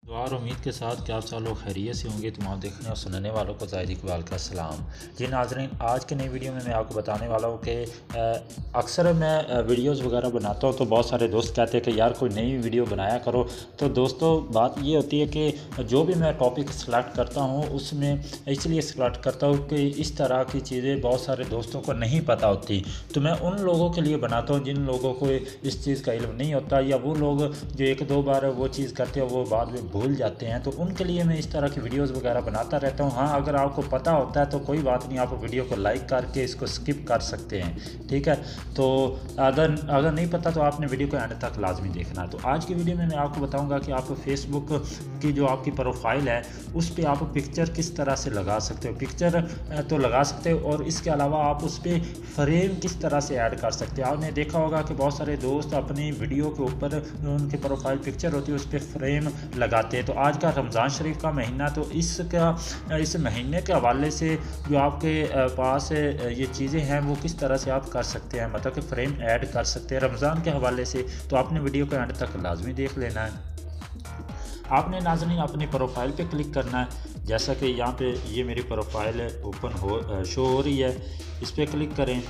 दुआ और उम्मीद के साथ कि आप सब लोग खैरियत से होंगे। तमाम देखने और सुनने वालों को ज़ाहिर इकबाल का सलाम। जी नाज़रीन, आज के नई वीडियो में मैं आपको बताने वाला हूँ कि अक्सर मैं वीडियोस वगैरह बनाता हूँ तो बहुत सारे दोस्त कहते हैं कि यार कोई नई वीडियो बनाया करो। तो दोस्तों बात ये होती है कि जो भी मैं टॉपिक सेलेक्ट करता हूँ उसमें इसलिए सेलेक्ट करता हूँ कि इस तरह की चीज़ें बहुत सारे दोस्तों को नहीं पता होती। तो मैं उन लोगों के लिए बनाता हूँ जिन लोगों को इस चीज़ का इल्म नहीं होता, या वो लोग जो एक दो बार वो चीज़ करते हैं वो बाद में भूल जाते हैं। तो उनके लिए मैं इस तरह की वीडियोस वगैरह बनाता रहता हूँ। हाँ, अगर आपको पता होता है तो कोई बात नहीं, आप वीडियो को लाइक करके इसको स्किप कर सकते हैं, ठीक है। तो अगर नहीं पता तो आपने वीडियो को एंड तक लाजमी देखना है। तो आज की वीडियो में मैं आपको बताऊंगा कि आप फेसबुक की जो आपकी प्रोफाइल है उस पर आप पिक्चर किस तरह से लगा सकते हो। पिक्चर तो लगा सकते हो और इसके अलावा आप उस पर फ्रेम किस तरह से ऐड कर सकते हो। आपने देखा होगा कि बहुत सारे दोस्त अपनी वीडियो के ऊपर उनके प्रोफाइल पिक्चर होती है उस पर फ्रेम लगाते हैं। तो आज का रमज़ान शरीफ का महीना, तो इस महीने के हवाले से जो आपके पास ये चीज़ें हैं वो किस तरह से आप कर सकते हैं, मतलब कि फ्रेम ऐड कर सकते हैं रमज़ान के हवाले से। तो आपने वीडियो को एंड तक लाजमी देख लेना है। आपने नाज़रीन अपनी प्रोफाइल पे क्लिक करना है। जैसा कि यहाँ पे ये मेरी प्रोफाइल शो हो रही है, इस पर क्लिक करें।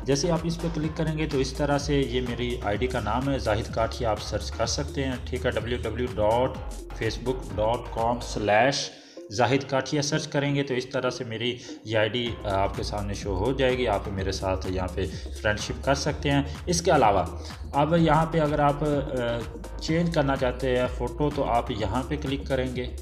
जैसे आप इस पर क्लिक करेंगे तो इस तरह से ये मेरी आईडी का नाम है जाहिद काठिया, आप सर्च कर सकते हैं, ठीक है। www.facebook.com/जाहिद काठिया सर्च करेंगे तो इस तरह से मेरी ये आईडी आपके सामने शो हो जाएगी। आप मेरे साथ यहाँ पे फ्रेंडशिप कर सकते हैं। इसके अलावा अब यहाँ पे अगर आप चेंज करना चाहते हैं फ़ोटो तो आप यहाँ पे क्लिक करेंगे,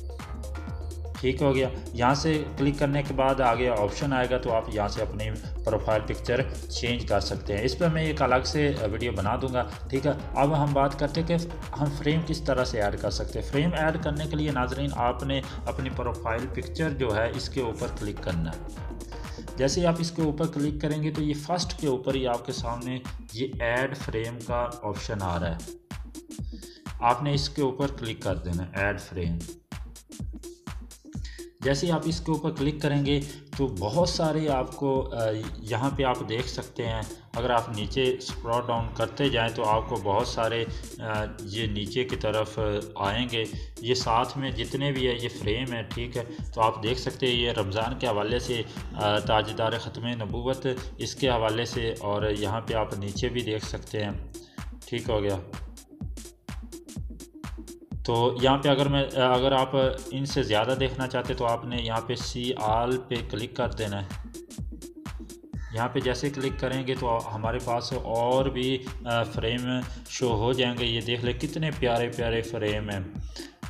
ठीक हो गया। यहाँ से क्लिक करने के बाद आगे ऑप्शन आएगा तो आप यहाँ से अपनी प्रोफाइल पिक्चर चेंज कर सकते हैं। इस पर मैं एक अलग से वीडियो बना दूंगा, ठीक है। अब हम बात करते हैं कि हम फ्रेम किस तरह से ऐड कर सकते हैं। फ्रेम ऐड करने के लिए नाजरीन आपने अपनी प्रोफाइल पिक्चर जो है इसके ऊपर क्लिक करना है। जैसे ही आप इसके ऊपर क्लिक करेंगे तो ये फर्स्ट के ऊपर ही आपके सामने ये ऐड फ्रेम का ऑप्शन आ रहा है। आपने इसके ऊपर क्लिक कर देना है, ऐड फ्रेम। जैसे ही आप इसके ऊपर क्लिक करेंगे तो बहुत सारे आपको यहाँ पे आप देख सकते हैं। अगर आप नीचे स्क्रॉल डाउन करते जाएं तो आपको बहुत सारे ये नीचे की तरफ आएंगे। ये साथ में जितने भी है ये फ्रेम है, ठीक है। तो आप देख सकते हैं ये रमज़ान के हवाले से ताजदार ख़त्म नबूवत इसके हवाले से, और यहाँ पे आप नीचे भी देख सकते हैं, ठीक हो गया। तो यहाँ पे अगर आप इनसे ज़्यादा देखना चाहते तो आपने यहाँ पे सी आल पे क्लिक कर देना है। यहाँ पे जैसे क्लिक करेंगे तो हमारे पास और भी फ्रेम शो हो जाएंगे। ये देख ले कितने प्यारे प्यारे फ्रेम हैं।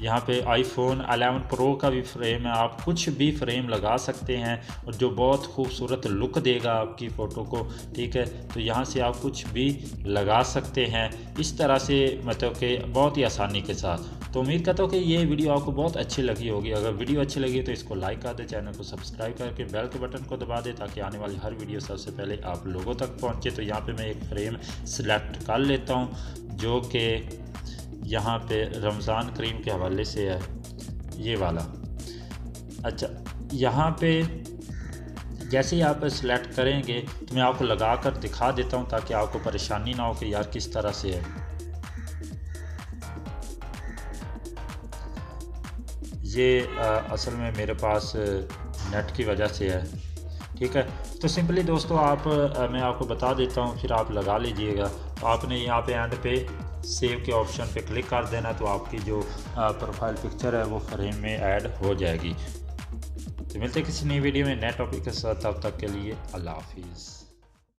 यहाँ पे आईफोन 11 प्रो का भी फ्रेम है। आप कुछ भी फ्रेम लगा सकते हैं और जो बहुत खूबसूरत लुक देगा आपकी फ़ोटो को, ठीक है। तो यहाँ से आप कुछ भी लगा सकते हैं इस तरह से, मतलब कि बहुत ही आसानी के साथ। तो उम्मीद करता हूँ कि ये वीडियो आपको बहुत अच्छी लगी होगी। अगर वीडियो अच्छी लगी तो इसको लाइक कर दे, चैनल को सब्सक्राइब करके बेल के बटन को दबा दे ताकि आने वाली हर वीडियो सबसे पहले आप लोगों तक पहुँचे। तो यहाँ पर मैं एक फ्रेम सिलेक्ट कर लेता हूँ जो कि यहाँ पे रमज़ान करीम के हवाले से है, ये वाला। अच्छा, यहाँ पे जैसे ही आप सेलेक्ट करेंगे तो मैं आपको लगा कर दिखा देता हूँ ताकि आपको परेशानी ना हो कि यार किस तरह से है। ये असल में मेरे पास नेट की वजह से है, ठीक है। तो सिंपली दोस्तों मैं आपको बता देता हूँ, फिर आप लगा लीजिएगा। तो आपने यहाँ पे एंड पे सेव के ऑप्शन पे क्लिक कर देना तो आपकी जो प्रोफाइल पिक्चर है वो फ्रेम में ऐड हो जाएगी। तो मिलते हैं किसी नई वीडियो में नए टॉपिक के साथ, तब तक के लिए अल्लाह हाफिज़।